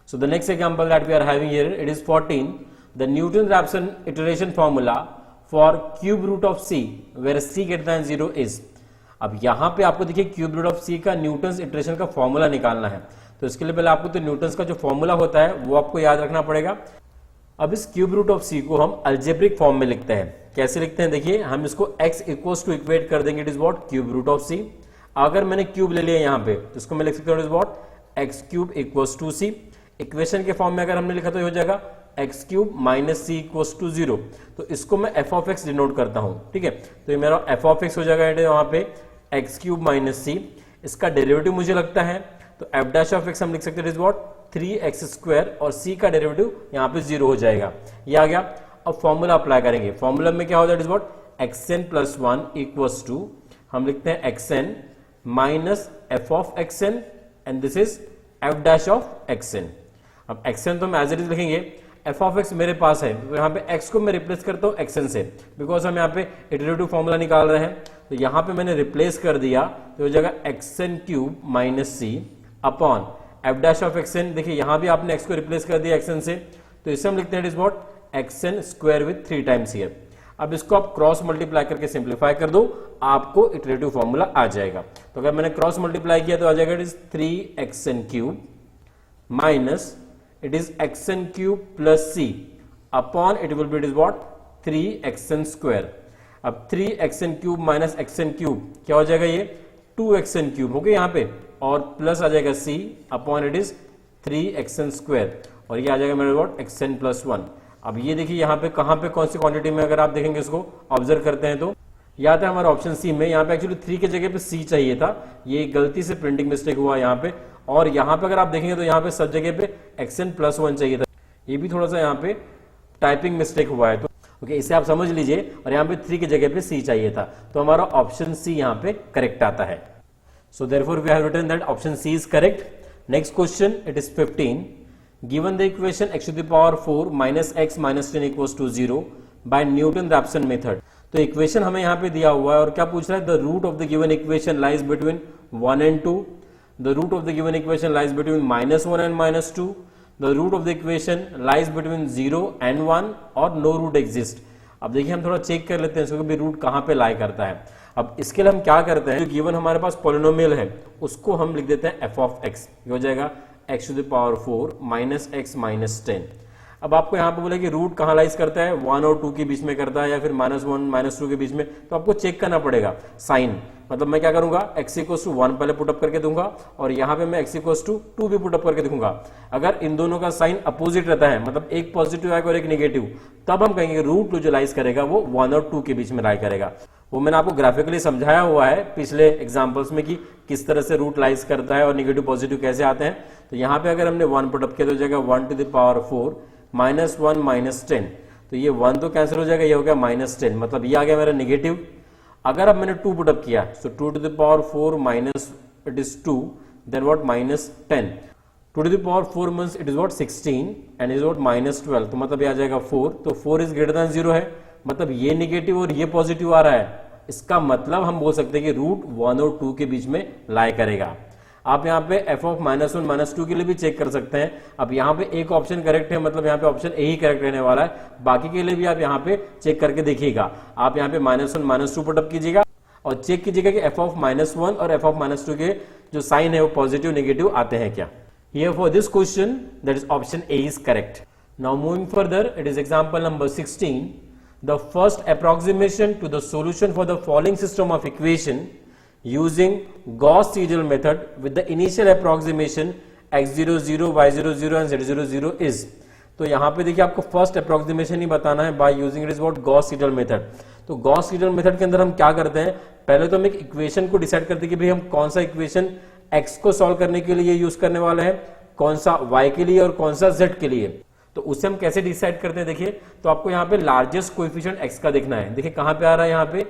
So the next example that we are having here, it is 14. The Newton-Raphson iteration formula for cube root of c where c greater than 0 is. अब यहाँ पे आपको देखिए cube root of सी का Newton's iteration का formula निकालना है, तो इसके लिए पहले आपको तो न्यूटन्स का जो फॉर्मूला होता है वो आपको याद रखना पड़ेगा। अब इस क्यूब रूट ऑफ सी को हम अल्जेब्रिक फॉर्म में लिखते हैं। कैसे लिखते हैं देखिए, हम इसको x इक्वल्स टू इक्वेट कर देंगे, it is what cube root of C. अगर मैंने क्यूब ले लिया यहाँ पे तो इसको मैं लिख सकता हूँ it is what x cube equals to c. Equation के फॉर्म में अगर हमने लिखा तो ये हो जाएगा x cube minus c equals to 0। तो इसको मैं एफ ऑफ एक्स डिनोट करता हूँ, ठीक है। तो ये मेरा एफ ऑफ एक्स हो जाएगा यहाँ पे एक्स क्यूब माइनस सी। इसका डेरिवेटिव मुझे लगता है तो एफ डैश ऑफ एक्स हम लिख सकते हैं it is what 3x square और c का डेरिवेटिव यहाँ पे 0 हो जाएगा, ये आ गया। अब फॉर्मूला अप्लाई करेंगे। फॉर्मूला में क्या होता है it is what xn plus 1 equals to हम लिखते हैं xn minus f of xn and this is f dash of xn। अब xn तो हम एज इट इज लिखेंगे, एफ ऑफ एक्स मेरे पास है तो यहाँ पे x को मैं रिप्लेस करता हूँ xn से, बिकॉज हम यहाँ पे इटरेटिव फॉर्मूला निकाल रहे हैं। तो यहाँ पे मैंने रिप्लेस कर दिया तो हो जाएगा xn cube minus c upon f dash of xn। देखिए यहाँ भी आपने x को रिप्लेस कर दिया xn से, तो इसे हम लिखते हैं it is what xn square with 3 times here. अब इसको आप क्रॉस मल्टीप्लाई करके सिंप्लीफाई कर दो, आपको इटरेटिव फॉर्मूला आ जाएगा। तो अगर मैंने क्रॉस मल्टीप्लाई किया तो आ जाएगा it is 3xn cube minus it is xn cube plus c upon it will be it is what 3xn square. अब 3xn cube minus xn cube क्या हो जाएगा, ये 2xn क्यूब हो गया यहाँ पे, और प्लस आ जाएगा c upon it is 3xn square, और ये आ जाएगा मेरे व्हाट xn प्लस 1। अब ये देखिए यहाँ पे कहाँ पे कौन सी क्वांटिटी में अगर आप देखेंगे इसको ऑब्जर्व करते हैं तो याद है हमारा ऑप्शन सी में यहाँ पे एक्चुअली 3 की जगह पे c चाहिए था, ये गलती से प्रिंटिंग मिस्टेक हुआ यहाँ पे। और यहाँ पे अगर आप देखेंगे तो यहाँ पे सब जगह पे xn प्लस 1 चाहिए था, ये भी थोड़ा सा यहाँ पे टाइपिंग मिस्टेक हुआ है। तो ओके, इसे आप समझ लीजिए, और यहाँ पे 3 की जगह पे c चाहिए था, तो हमारा ऑप्शन सी यहाँ पे करेक्ट आता है। So therefore we have written that option C is correct. Next question, it is 15. Given the equation x to the power 4 minus x minus 10 equals to 0 by Newton-Raphson method. तो equation हमें यहाँ पे दिया हुआ है और क्या पूछ रहा है, the root of the given equation lies between 1 and 2. The root of the given equation lies between minus 1 and minus 2. The root of the equation lies between 0 and 1 और no root exist. अब देखिए हम थोड़ा check कर लेते हैं इसको कि रूट कहाँ पे लाई करता है। अब इसके लिए हम क्या करते हैं, जो गिवन हमारे पास पॉलिनोमियल है उसको हम लिख देते हैं एफ ऑफ एक्स। ये हो जाएगा X to the power 4 minus X minus 10। अब आपको यहाँ पे बोला कि रूट कहाँ लाइज करता है, 1 और 2 के बीच में करता है या फिर -1 -2 के बीच में, तो आपको चेक करना पड़ेगा साइन। मतलब मैं क्या करूंगा, x इक्वल्स टू 1 पहले पुटअप करके दूंगा और यहाँ पे मैं x इक्वल्स टू 2 भी पुटअप करके दूंगा। अगर इन दोनों का साइन अपोजिट रहता है, मतलब एक पॉजिटिव आएगा और एक नेगेटिव, तब हम कहेंगे रूट जो लाइज करेगा वो 1 और 2 के बीच में लाई करेगा। वो मैंने आपको ग्राफिकली समझाया हुआ है पिछले एग्जाम्पल्स में कि किस तरह से रूट लाइज करता है और नेगेटिव पॉजिटिव कैसे आते हैं। तो यहाँ पे अगर हमने 1 पुटअप किया तो हो जाएगा 1 to the power 4 minus 1 minus 10। तो ये 1 तो कैंसिल हो जाएगा, ये हो गया -10, मतलब ये आ गया मेरा नेगेटिव। अगर अब मैंने 2 पुटअप किया तो 2 to the power 4 minus it is 2 then what -10। 2 to the power 4 means it is what 16 and is what -12, तो मतलब ये आ जाएगा 4। तो 4 इज ग्रेटर देन 0 है, मतलब ये नेगेटिव और ये पॉजिटिव आ रहा है। इसका मतलब हम बोल सकते हैं कि रूट 1 और 2 के बीच में लाई करेगा। आप यहाँ पे f ऑफ -1 -2 के लिए भी चेक कर सकते हैं। अब यहाँ पे एक ऑप्शन करेक्ट है, मतलब यहाँ पे ऑप्शन ए ही करेक्ट रहने वाला है, बाकी के लिए भी आप यहाँ पे चेक करके देखिएगा। आप यहाँ पे -1 -2 पुटअप कीजिएगा और चेक कीजिएगा कि f ऑफ -1 और f ऑफ -2 के जो साइन है वो पॉजिटिव नेगेटिव आते हैं क्या। Here for this question, that is option A is correct. Now moving further, it is example number 16. The first approximation to the solution for the following system of equation using Gauss-Seidel method with the initial approximation x00, y00 and z00 is. तो यहाँ पे देखिए आपको first approximation ही बताना है by using it is what Gauss-Seidel method. तो Gauss-Seidel method के अंदर हम क्या करते हैं, पहले तो हम एक इक्वेशन को डिसाइड करते हैं कि भाई हम कौन सा इक्वेशन x को सॉल्व करने के लिए यूज करने वाले हैं, कौन सा y के लिए और कौन सा z के लिए। तो उसे हम कैसे डिसाइड करते हैं, देखिए तो आपको यहाँ पे लार्जेस्ट कोएफिशिएंट x का देखना है। देखिए कहाँ पे आ रहा है, यहाँ पे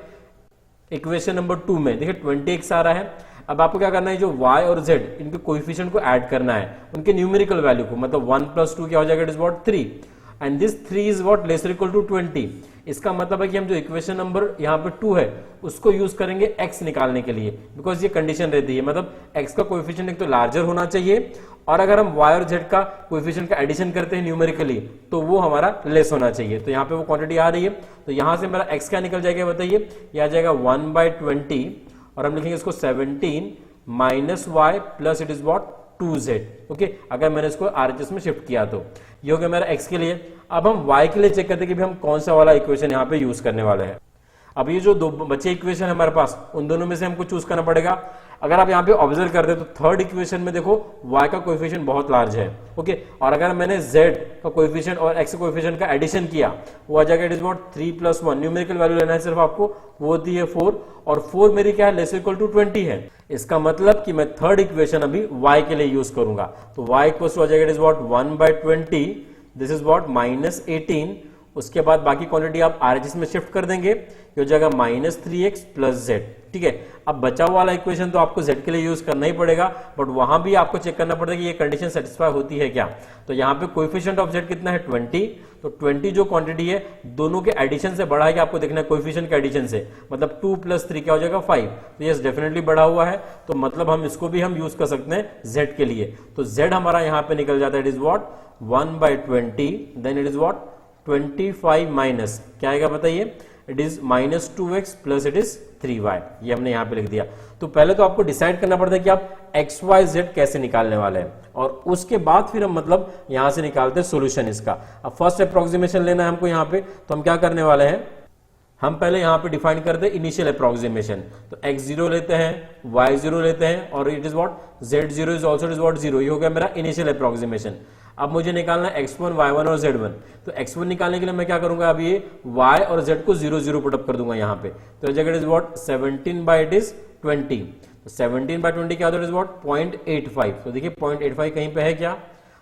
इक्वेशन नंबर 2 में देखिए 20x आ रहा है। अब आपको क्या करना है, जो y और z इनके कोएफिशिएंट को ऐड करना है, उनके न्यूमेरिकल वैल्यू को, मतलब 1 + 2 क्या हो जाएगा, it is what 3 and this 3 is what lesser equal to 20। इसका मतलब है कि हम जो इक्वेशन नंबर यहाँ पे 2 है उसको यूज करेंगे x निकालने के लिए, बिकॉज ये कंडीशन रहती है, मतलब x का कोएफिशिएंट एक तो लार्जर होना चाहिए और अगर हम y और z का कोएफिशिएंट का एडिशन करते हैं न्यूमेरिकली तो वो हमारा लेस होना चाहिए। तो यहाँ पे वो क्वांटिटी आ रही है, तो यहाँ से मेरा x क्या निकल जाएगा बताइए, ये आ जाएगा 1/20 और हम लिखेंगे इसको 17 minus y plus it is what 2z। Okay, अगर मैंने इसको RHS में शिफ्ट किया तो ये हो गया मेरा x के लिए। अब हम y के लिए चेक करते हैं कि हम कौन सा वाला इक्वेशन यहाँ पे यूज करने वाले हैं। अब ये जो दो बचे इक्वेशन है हमारे पास, उन दोनों में से हमको चूज करना पड़ेगा। अगर आप यहाँ पे ऑब्जर्व करते हैं तो थर्ड इक्वेशन में देखो y का कोएफिशिएंट बहुत लार्ज है। ओके, और अगर मैंने z का कोएफिशिएंट और x कोएफिशिएंट का एडिशन किया वो आ जाएगा it is what 3 + 1। Numerical value लेना है सिर्फ आपको, वो होती है 4 और 4 मेरी क्या है लेस इक्वल टू 20 है। इसका मतलब कि मैं थर्ड इक्वेशन अभी y के लिए यूज करूंगा। तो y इक्वल टू आ जाएगा it is what 1/20, this is what -18। उसके बाद बाकी क्वांटिटी आप RHS में शिफ्ट कर देंगे, ये हो जाएगा -3x + z। ठीक है, अब बचा हुआ वाला इक्वेशन तो आपको z के लिए यूज करना ही पड़ेगा, बट वहां भी आपको चेक करना पड़ेगा कि ये कंडीशन सेटिस्फाई होती है क्या। तो यहाँ पे कोएफिशिएंट ऑफ z कितना है 20, तो 20 जो क्वांटिटी है दोनों के एडिशन से बढ़ा है कि आपको देखना है कोएफिशिएंट के एडिशन से, मतलब 2 + 3 क्या हो जाएगा 5। तो यस डेफिनेटली बढ़ा हुआ है, तो मतलब हम इसको भी हम यूज कर सकते हैं z के लिए। तो z हमारा यहाँ पे निकल जाता है it is what 1/20, then it is what 25 minus क्या आएगा बताइए, it is -2x plus it is 3y। ये हमने यहां पे लिख दिया। तो पहले तो आपको डिसाइड करना पड़ता है कि आप x y z कैसे निकालने वाले हैं, और उसके बाद फिर हम मतलब यहां से निकालते हैं सोल्यूशन इसका। अब फर्स्ट अप्रोक्सीमेशन लेना है हमको यहाँ पे, तो हम क्या करने वाले हैं, हम पहले यहाँ पे डिफाइन करते हैं इनिशियल अप्रोक्सीमेशन। तो x0 लेते हैं, y0 लेते हैं और it is what z0 is also is what 0। ये हो गया मेरा इनिशियल अप्रोक्सीमेशन। अब मुझे निकालना है x1 y1 और z1। तो x1 निकालने के लिए मैं क्या करूंगा, अब ये y और z को 0 0 पुटअप कर दूंगा यहाँ पे। तो जगह इज व्हाट 17/20। तो 17/20 क्या होता है इज व्हाट 0.85। तो देखिए 0.85 कहीं पे है क्या,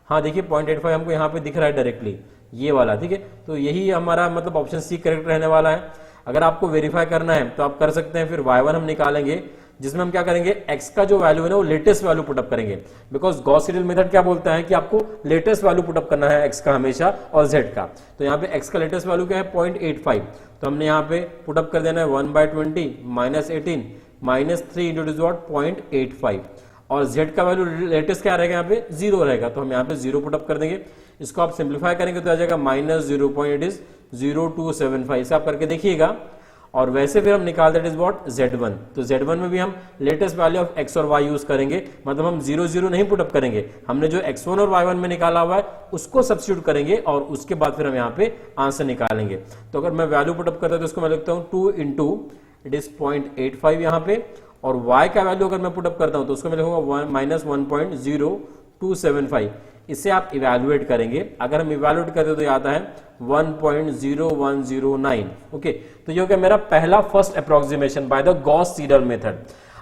हाँ देखिए 0.85 हमको यहाँ पे दिख रहा है डायरेक्टली, ये वाला। ठीक है, तो यही हमारा मतलब ऑप्शन सी करेक्ट रहने वाला है। अगर आपको वेरीफाई करना है तो आप कर सकते हैं। फिर y1 हम निकालेंगे, जिसमें हम क्या करेंगे x का जो वैल्यू है ना वो लेटेस्ट वैल्यू पुटअप करेंगे, बिकॉज गॉस सीडल मेथड क्या बोलता है कि आपको लेटेस्ट वैल्यू पुटअप करना है x का हमेशा और z का। तो यहाँ पे x का लेटेस्ट वैल्यू क्या है 0.85, तो हमने यहाँ पे पुटअप कर देना है 1/20 -18 -3 इंटू इज व्हाट 0.85, और z का वैल्यू लेटेस्ट क्या रहेगा यहाँ पे 0 रहेगा, तो हम यहाँ पे 0 पुटअप कर देंगे। इसको आप सिंप्लीफाई करेंगे तो आ जाएगा -0.0275। इसे आप करके देखिएगा। और वैसे फिर हम निकाल देट इज व्हाट z1। तो z1 में भी हम लेटेस्ट वैल्यू ऑफ x और y यूज करेंगे, मतलब हम 0 0 नहीं पुटअप करेंगे, हमने जो x1 और y1 में निकाला हुआ है उसको सब्स्टिट्यूट करेंगे और उसके बाद फिर हम यहाँ पे आंसर निकालेंगे। तो अगर मैं वैल्यू पुटअप करता हूं तो इसको मैं लिखता हूँ 2 इंटू इट इज 0.85 यहाँ पे, और y का वैल्यू अगर मैं पुटअप करता हूं तो उसको मैं लिखूंगा -1.0275। इसे आप इवैल्यूएट करेंगे, अगर हम इवैल्यूएट करते तो आता है 1.0109। ओके, तो ये हो गया मेरा पहला first approximation by the Gauss Seidel method.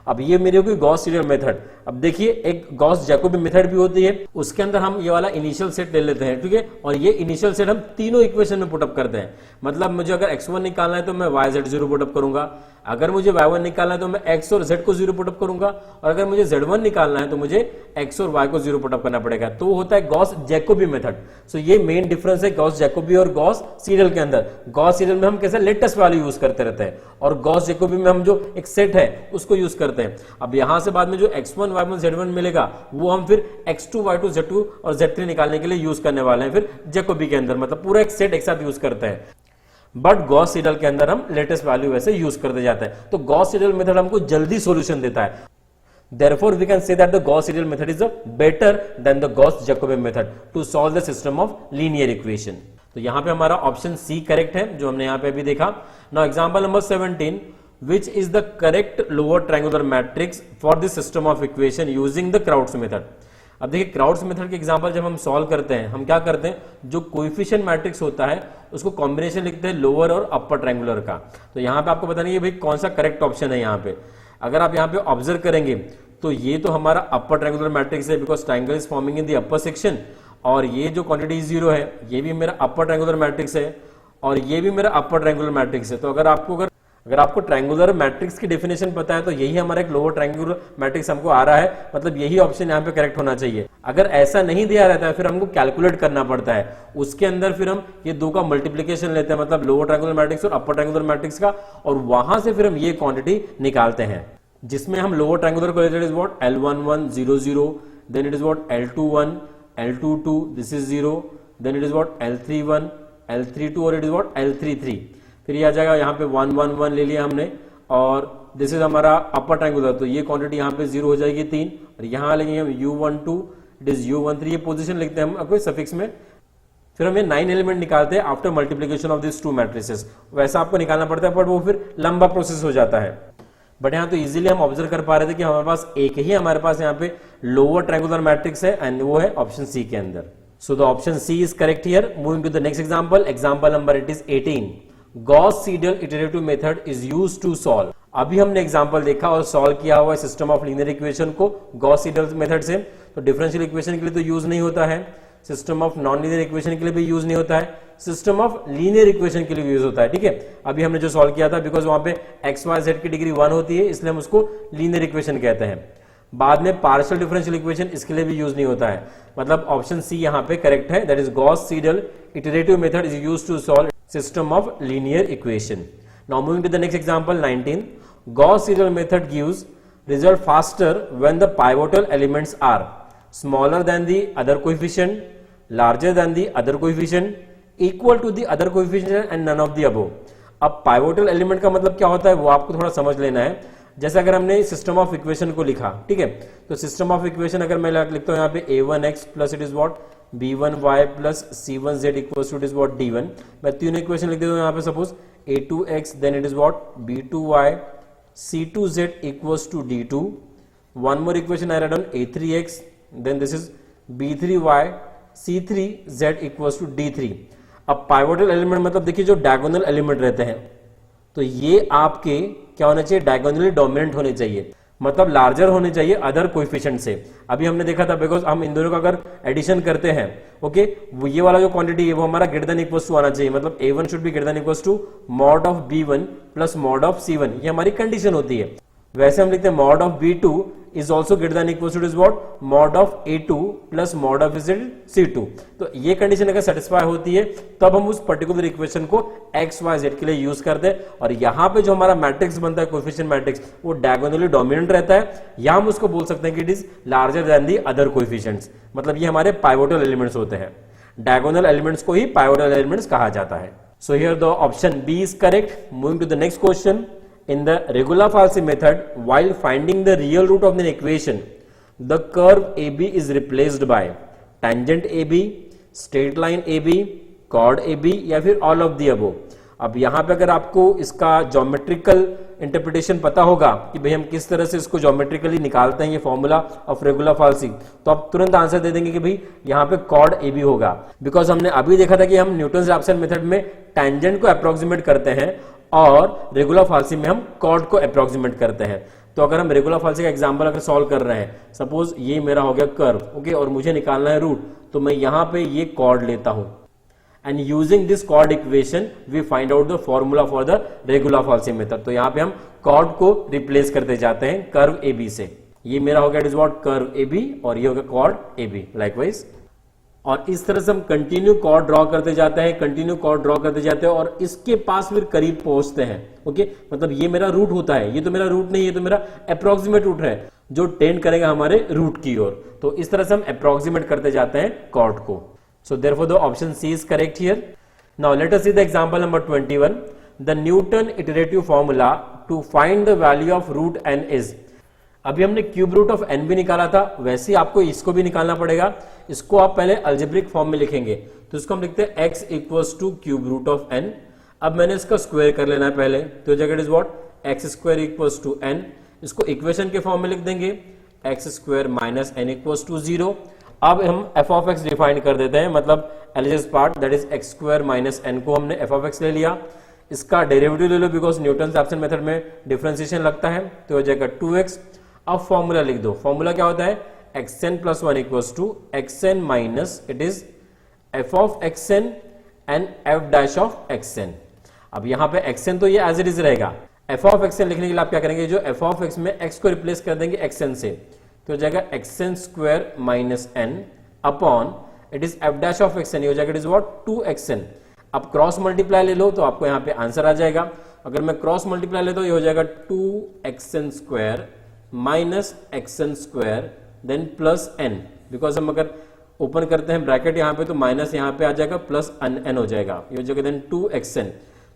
अब ये मेरी होगी गॉस सीडल मेथड। अब देखिए एक गॉस जैकोबी मेथड भी होती है, उसके अंदर हम ये वाला इनिशियल सेट ले लेते हैं। ठीक है, और ये इनिशियल सेट हम तीनों इक्वेशन में पुटअप करते हैं। मतलब मुझे अगर x1 निकालना है तो मैं yz0 पुटअप करूंगा, अगर मुझे y1 निकालना है तो मैं x और z को 0 पुटअप करूंगा, और अगर मुझे z1 निकालना है तो मुझे x और y को 0 पुटअप करना पड़ेगा। तो होता है गॉस जैकोबी मेथड। सो ये मेन डिफरेंस है गॉस जैकोबी और गॉस सीडल के अंदर। गॉस सीडल में हम कैसे लेटेस्ट वैल्यू यूज करते रहते हैं, और गॉस जैकोबी में हम जो एक सेट है उसको यूज करते हैं। अब यहां से बाद में जो x1 y1 z1 मिलेगा वो हम फिर x2 y2 z2 और z3 निकालने के लिए यूज करने वाले हैं फिर जैकोबी के अंदर, मतलब पूरा एक सेट एक साथ यूज करते हैं। बट गॉस सीडल के अंदर हम लेटेस्ट वैल्यू वैसे यूज करते जाते हैं। तो गॉस सीडल मेथड हमको जल्दी सॉल्यूशन देता है। Therefore, we can say that the Gauss seidel method is better than the Gauss-Jacobi method to solve the system of linear equation. तो यहाँ पे हमारा ऑप्शन सी करेक्ट है, जो हमने यहाँ पे अभी देखा। Now example number 17, which is the correct lower triangular matrix for the system of equation using the Crowd's method? अब देखिए क्राउड्स मेथड के एग्जांपल जब हम सॉल्व करते हैं, हम क्या करते हैं, जो कोएफिशिएंट मैट्रिक्स होता है उसको कॉम्बिनेशन लिखते हैं लोअर और अपर ट्रायंगुलर का। तो यहाँ पे आपको पता नहीं है भाई कौन सा करेक्ट ऑप्शन है। यहाँ पे अगर आप यहाँ पे ऑब्जर्व करेंगे तो ये तो हमारा अपर ट्रायंगुलर मैट्रिक्स है, because triangle is forming in the upper section, और ये जो क्वांटिटी 0 है ये भी मेरा अपर ट्रायंगुलर मैट्रिक्स है, और ये भी मेरा अपर ट्रायंगुलर मैट्रिक्स है। तो अगर आपको ट्रायंगुलर मैट्रिक्स की डेफिनेशन पता है तो यही हमारा एक लोअर ट्रायंगुलर मैट्रिक्स हमको आ रहा है, मतलब यही ऑप्शन यहाँ पे करेक्ट होना चाहिए। अगर ऐसा नहीं दिया रहता है फिर हमको कैलकुलेट करना पड़ता है, उसके अंदर फिर हम ये दो का मल्टीप्लीकेशन लेते हैं, मतलब लोअर ट्रायंगुलर मैट्रिक्स और अपर ट्रायंगुलर मैट्रिक्स का, और वहां से फिर हम ये क्वांटिटी निकालते हैं, जिसमें हम लोअर ट्रायंगुलर को लेते हैं what L11 00, then it is what L21, L22, this is 0, then it is what L31, L32 और it is what L33. फिर ये आ जाएगा यहाँ पे 1 1 1 ले लिया हमने और दिस इज हमारा अपर ट्रायंगुलर, तो ये क्वांटिटी यहाँ पे 0 हो जाएगी 3 और यहाँ लेंगे हम U12, इट इज U13, ये पोजीशन लिखते हैं हम कोई सफिक्स में। फिर हम ये 9 एलिमेंट निकालते हैं after multiplication of this to matrices. वैसा आपको निकालना पड़ता है, बट वो फिर लंबा प्रोसेस हो जाता है। बट यहाँ तो इजीली हम ऑब्जर्व कर पा रहे थे कि हमारे पास एक ही हमारे पास यहाँ पे लोअर ट्रायंगुलर मैट्रिक्स है एंड वो है ऑप्शन सी के अंदर। So the option C is correct here. Moving to the next example, example number it is 18। Gauss Seidel iterative method is used to solve. अभी हमने एग्जांपल देखा और सॉल्व किया हुआ है सिस्टम ऑफ लीनियर इक्वेशन को गॉस-सीडल मेथड से। तो डिफरेंशियल इक्वेशन के लिए तो यूज नहीं होता है, system of non linear equation के लिए भी यूज नहीं होता है, सिस्टम ऑफ लीनियर इक्वेशन के लिए भी यूज होता है। ठीक है, अभी हमने जो सॉल्व किया था, बिकॉज वहां पे एक्स वाई जेड की डिग्री 1 होती है, इसलिए हम उसको लीनियर इक्वेशन कहते हैं। बाद में पार्शियल डिफरेंशियल इक्वेशन इसके लिए भी यूज नहीं होता है। मतलब ऑप्शन सी यहाँ पे करेक्ट है, that is Gauss Seidel iterative method is used to solve system of linear equation. Now moving to the next example 19। Gauss Seidel method gives result faster when the pivotal elements are smaller than the other coefficient, larger than the other coefficient, equal to the other coefficient and none of the above। अब pivotal element का मतलब क्या होता है वो आपको थोड़ा समझ लेना है। जैसे अगर हमने सिस्टम ऑफ इक्वेशन को लिखा, ठीक है, तो सिस्टम ऑफ इक्वेशन अगर मैं लिखता हूं यहाँ पे a1x plus it is what b1y plus c1z equals to it is what d1। मैं तीनों इक्वेशन लिख देता हूं यहाँ पे, suppose a2x then it is what b2y c2z equals to d2। One more equation I write on a3x then this is b3y c3z equals to d3। अब pivotal element मतलब देखिए जो डायगोनल एलिमेंट रहते हैं, तो ये आपके क्या होना चाहिए, डायगोनली डोमिनेंट होने चाहिए, मतलब लार्जर होने चाहिए अदर कोएफिशिएंट से। अभी हमने देखा था, बिकॉज हम इन दोनों का अगर एडिशन करते हैं, ओके, वो ये वाला जो क्वांटिटी है वो हमारा ग्रेटर देन इक्वल्स टू आना चाहिए, मतलब a1 should be greater than equals to mod of b1 plus mod of c1, ये हमारी कंडीशन होती है। वैसे हम लिखते हैं mod of b2 is also greater than equals to is what mod of a2 plus mod of c2। तो ये कंडीशन अगर सेटिस्फाई होती है तब हम उस पर्टिकुलर इक्वेशन को x y z के लिए यूज करते हैं, और यहाँ पे जो हमारा मैट्रिक्स बनता है कोएफिशिएंट मैट्रिक्स वो डायगोनली डोमिनेंट रहता है, या हम उसको बोल सकते हैं कि it is larger than the other coefficients. मतलब ये हमारे पाइवोटल एलिमेंट्स होते हैं, डायगोनल एलिमेंट्स को ही पाइवोटल एलिमेंट्स कहा जाता है। So here the option B is correct. Moving to the next question, in the regular falsi method, while finding the real root of an equation, the curve AB is replaced by tangent AB, straight line AB, chord AB या फिर all of the above। अब यहाँ पे अगर आपको इसका geometrical interpretation पता होगा कि भाई हम किस तरह से इसको ज्योमेट्रिकली निकालते हैं ये फॉर्मूला ऑफ रेगुलर फाल्सी, तो आप तुरंत आंसर दे देंगे कि भाई यहाँ पे कॉर्ड ए बी होगा। बिकॉज हमने अभी देखा था कि हम न्यूटन-रैप्सन मेथड में टेंजेंट को अप्रोक्सीमेट करते हैं और रेगुलर फाल्सी में हम कॉर्ड को अप्रोक्सीमेट करते हैं। तो अगर हम रेगुलर फाल्सी का एग्जांपल अगर सॉल्व कर रहे हैं, सपोज ये मेरा हो गया कर्व, ओके, और मुझे निकालना है रूट, तो मैं यहाँ पे ये कॉर्ड लेता हूं and using this chord equation we find out the formula for the regular falsi method. तो यहाँ पे हम कॉर्ड को रिप्लेस करते जाते हैं कर्व ए बी से। ये मेरा हो गया it is what curve A B और ये हो गया कॉर्ड ए बी लाइकवाइज। और इस तरह से हम कंटिन्यू कॉर्ड ड्रॉ करते जाते हैं, कंटिन्यू कॉर्ड ड्रॉ करते जाते हैं और इसके पास फिर करीब पहुंचते हैं। ओके, मतलब ये मेरा रूट होता है, ये तो मेरा रूट नहीं, ये तो मेरा अप्रोक्सीमेट रूट है जो टेंड करेगा हमारे रूट की ओर। तो इस तरह से हम अप्रोक्सीमेट करते जाते हैं कॉर्ड को। So therefore the option C is correct here. Now let us see the example number 21। The Newton iterative formula to find the value of root N is. अभी हमने क्यूब रूट ऑफ एन भी निकाला था, वैसे ही आपको इसको भी निकालना पड़ेगा। इसको आप पहले अलजेब्रिक फॉर्म में लिखेंगे, तो इसको हम लिखते हैं x equals to cube root of N. अब मैंने इसका स्क्वायर कर लेना है पहले, तो जगह is what X square equals to N. इसको इक्वेशन के फॉर्म में लिख देंगे X square minus N equals to 0। अब हम एफ ऑफ एक्स डिफाइन कर देते हैं, मतलब algebraic part that is X square minus N को हमने एफ ऑफ एक्स ले लिया। इसका डेरिवेटिव ले लो बिकॉज न्यूटन-रैप्सन मेथड में डिफरेंशिएशन लगता है, तो हो जाएगा 2x। अब फॉर्मूला लिख दो, फॉर्मूला क्या होता है xn plus 1 equals to xn minus it is f of xn and f dash of xn। अब यहां पे xn तो ये एज इट इज रहेगा, f ऑफ xn लिखने के लिए आप क्या करेंगे, जो f ऑफ x में x को रिप्लेस कर देंगे xn से, तो हो जाएगा xn square minus n upon it is f dash of xn, हो जाएगा इट इज व्हाट 2xn। अब क्रॉस मल्टीप्लाई ले लो तो आपको यहां पे आंसर आ जाएगा। अगर मैं क्रॉस मल्टीप्लाई लेता हूं ये हो जाएगा 2xn square minus xn square then plus n, because हम अगर ओपन करते हैं ब्रैकेट यहाँ पे तो माइनस यहाँ पे आ जाएगा, प्लस n हो जाएगा, ये हो जाएगा देन 2xn।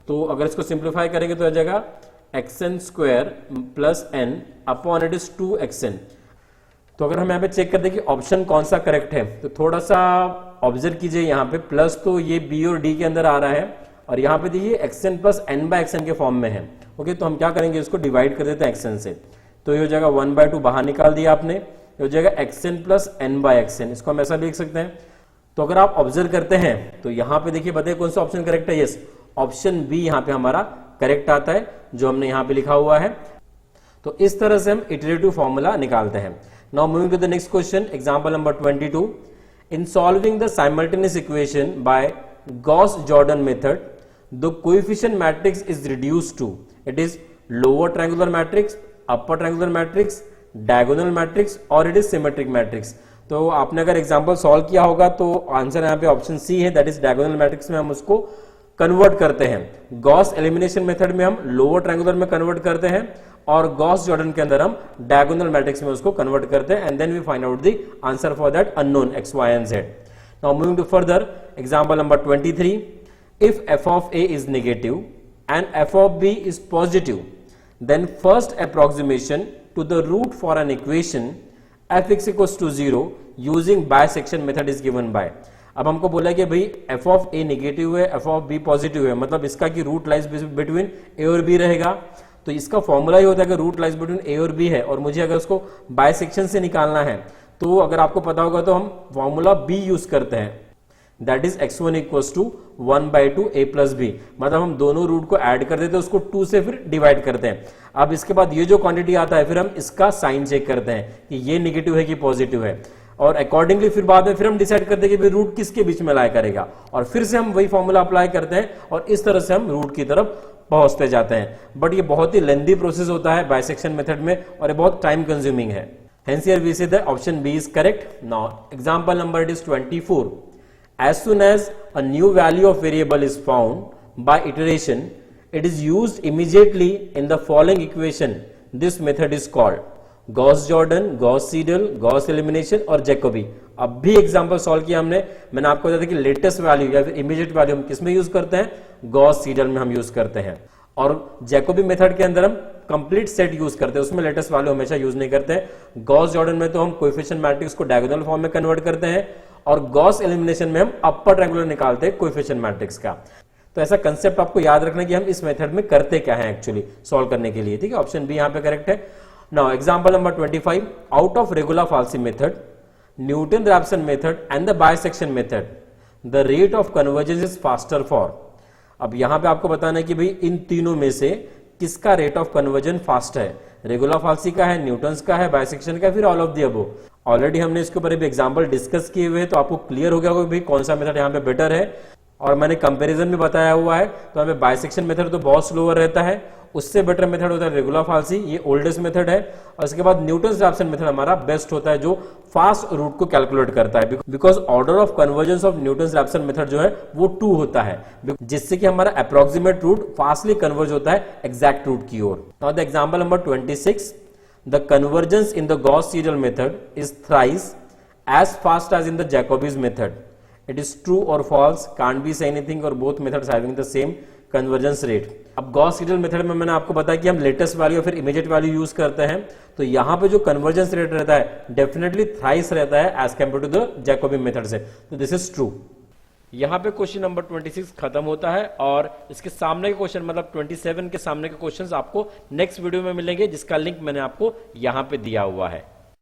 तो अगर इसको सिंप्लीफाई करेंगे तो आ जाएगा xn square plus n upon it is 2xn। तो अगर हम यहाँ पे चेक करते हैं कि ऑप्शन कौन सा करेक्ट है, तो थोड़ा सा ऑब्जर्व कीजिए, यहाँ पे प्लस तो ये बी और डी के अंदर आ रहा है, और यहाँ पे देखिए xn plus n by xn के फॉर्म में है। ओके, तो हम क्या करेंगे, इसको डिवाइड कर देते हैं xn से, तो ये हो जाएगा 1/2 बाहर निकाल दिया आपने, ये हो जाएगा xn plus n by xn, इसको हम ऐसा लिख सकते हैं। तो अगर आप ऑब्जर्व करते हैं तो यहाँ पे देखिए बताइए कौन सा ऑप्शन करेक्ट है। यस, ऑप्शन बी यहाँ पे हमारा करेक्ट आता है, जो हमने यहाँ पे लिखा हुआ है। तो इस तरह से हम इटरेटिव फॉर्मूला निकालते हैं। Now moving to the next question, example number 22। In solving the simultaneous equation by Gauss Jordan method, the coefficient matrix is reduced to, it is lower triangular matrix, upper triangular matrix, diagonal matrix और it is symmetric matrix. तो आपने अगर example solve किया होगा तो answer यहाँ पे option C है, दैट इज डायगोनल मैट्रिक्स में हम उसको कन्वर्ट करते हैं। गॉस एलिमिनेशन मेथड में हम लोअर ट्रायंगुलर में कन्वर्ट करते हैं, और गॉस जॉर्डन के अंदर हम डायगोनल मैट्रिक्स में उसको कन्वर्ट करते हैं, and then we find out the answer for that unknown x, y and z। Now moving to further, example number 23। If f of a is negative and f of b is positive, then first approximation to the root for an equation f(x) equals to 0 using bisection method is given by। अब हमको बोला कि भाई f of a negative है, f of b positive है, मतलब इसका कि रूट लाइज बिटवीन a और b रहेगा। तो इसका फॉर्मूला ही होता है कि रूट लाइज बिटवीन a और b है, और मुझे अगर उसको बायसेक्शन से निकालना है तो अगर आपको पता होगा तो हम फॉर्मूला b यूज करते हैं, that is x1 equals to 1/2 a plus b, मतलब हम दोनों रूट को ऐड कर देते हैं, उसको 2 से फिर डिवाइड करते हैं। अब इसके बाद ये जो क्वांटिटी आता है फिर हम इसका साइन चेक करते हैं कि ये नेगेटिव है कि पॉजिटिव है, और अकॉर्डिंगली फिर बाद में फिर हम डिसाइड करते हैं कि रूट किसके बीच में लाई करेगा, और फिर से हम वही फॉर्मूला अप्लाई करते हैं, और इस तरह से हम रूट की तरफ पहुंचते जाते हैं। बट ये बहुत ही लेंथी प्रोसेस होता है बाइसेक्शन मेथड में, और ये बहुत टाइम कंज्यूमिंग है। Hence here we say the option B is correct. Now example number it is 24। As soon as a new value of variable is found by iteration, it is used immediately in the following equation. This method is called Gauss-Jordan, Gauss-Seidel, Gauss elimination और Jacobi। अब भी example solve किया हमने, मैंने आपको बताया था कि लेटेस्ट वैल्यू या फिर इमीडिएट वैल्यू हम किसमें यूज करते हैं, Gauss-Seidel में हम यूज करते हैं, और जैकोबी मेथड के अंदर हम कंप्लीट सेट यूज करते हैं, उसमें लेटेस्ट वैल्यू हमेशा यूज नहीं करते हैं। गॉस-जॉर्डन में तो हम कोएफिशिएंट मैट्रिक्स को डायगोनल फॉर्म में कन्वर्ट करते हैं, और गॉस एलिमिनेशन में हम अपर ट्रायंगुलर निकालते हैं कोएफिशिएंट मैट्रिक्स का। तो ऐसा कंसेप्ट आपको याद रखना कि हम इस मेथड में करते क्या है एक्चुअली सॉल्व करने के लिए, ठीक है। ऑप्शन बी यहाँ पे करेक्ट है। Now example number 25। Out of regular falsi method, Newton Raphson method and the bisection method, the rate of convergence is faster for. अब यहां पे आपको बताना है कि भाई इन तीनों में से किसका रेट ऑफ कन्वर्जन फास्ट है, रेगुलर-फाल्सी का है, न्यूटन्स का है, बायसेक्शन का, फिर all of the above. Already हमने इसके ऊपर भी एग्जांपल डिस्कस किए हुए हैं, तो आपको क्लियर हो गया होगा भाई कौन सा मेथड यहाँ पे बेटर है, और मैंने कंपैरिजन भी बताया हुआ है। तो हमें बायसेक्शन मेथड तो बहुत स्लोअर रहता है, उससे बेटर मेथड होता है रेगुलर-फाल्सी, ये ओल्डेस्ट मेथड है, और उसके बाद न्यूटन-रैप्सन मेथड हमारा बेस्ट होता है जो फास्ट रूट को कैलकुलेट करता है, because order of convergence of Newton-Raphson method जो है वो 2 होता है, जिससे कि हमारा अप्रोक्सीमेट रूट फास्टली कन्वर्ज होता है एग्जैक्ट रूट की ओर। Now the example number 26। The convergence in the Gauss-Seidel method is thrice as fast as in the Jacobi's method. It is true or false, can't be say anything, or both methods having the same convergence rate. अब Gauss-Seidel method में मैंने आपको बताया कि हम latest value या फिर immediate value use करते हैं, तो यहाँ पे जो कन्वर्जेंस रेट रहता है डेफिनेटली थ्राइस रहता है as compare to the Jacobi method से, तो दिस इज ट्रू। यहाँ पे क्वेश्चन नंबर 26 खत्म होता है, और इसके सामने के क्वेश्चन मतलब 27 के सामने के क्वेश्चंस आपको नेक्स्ट वीडियो में मिलेंगे, जिसका लिंक मैंने आपको यहाँ पे दिया हुआ है।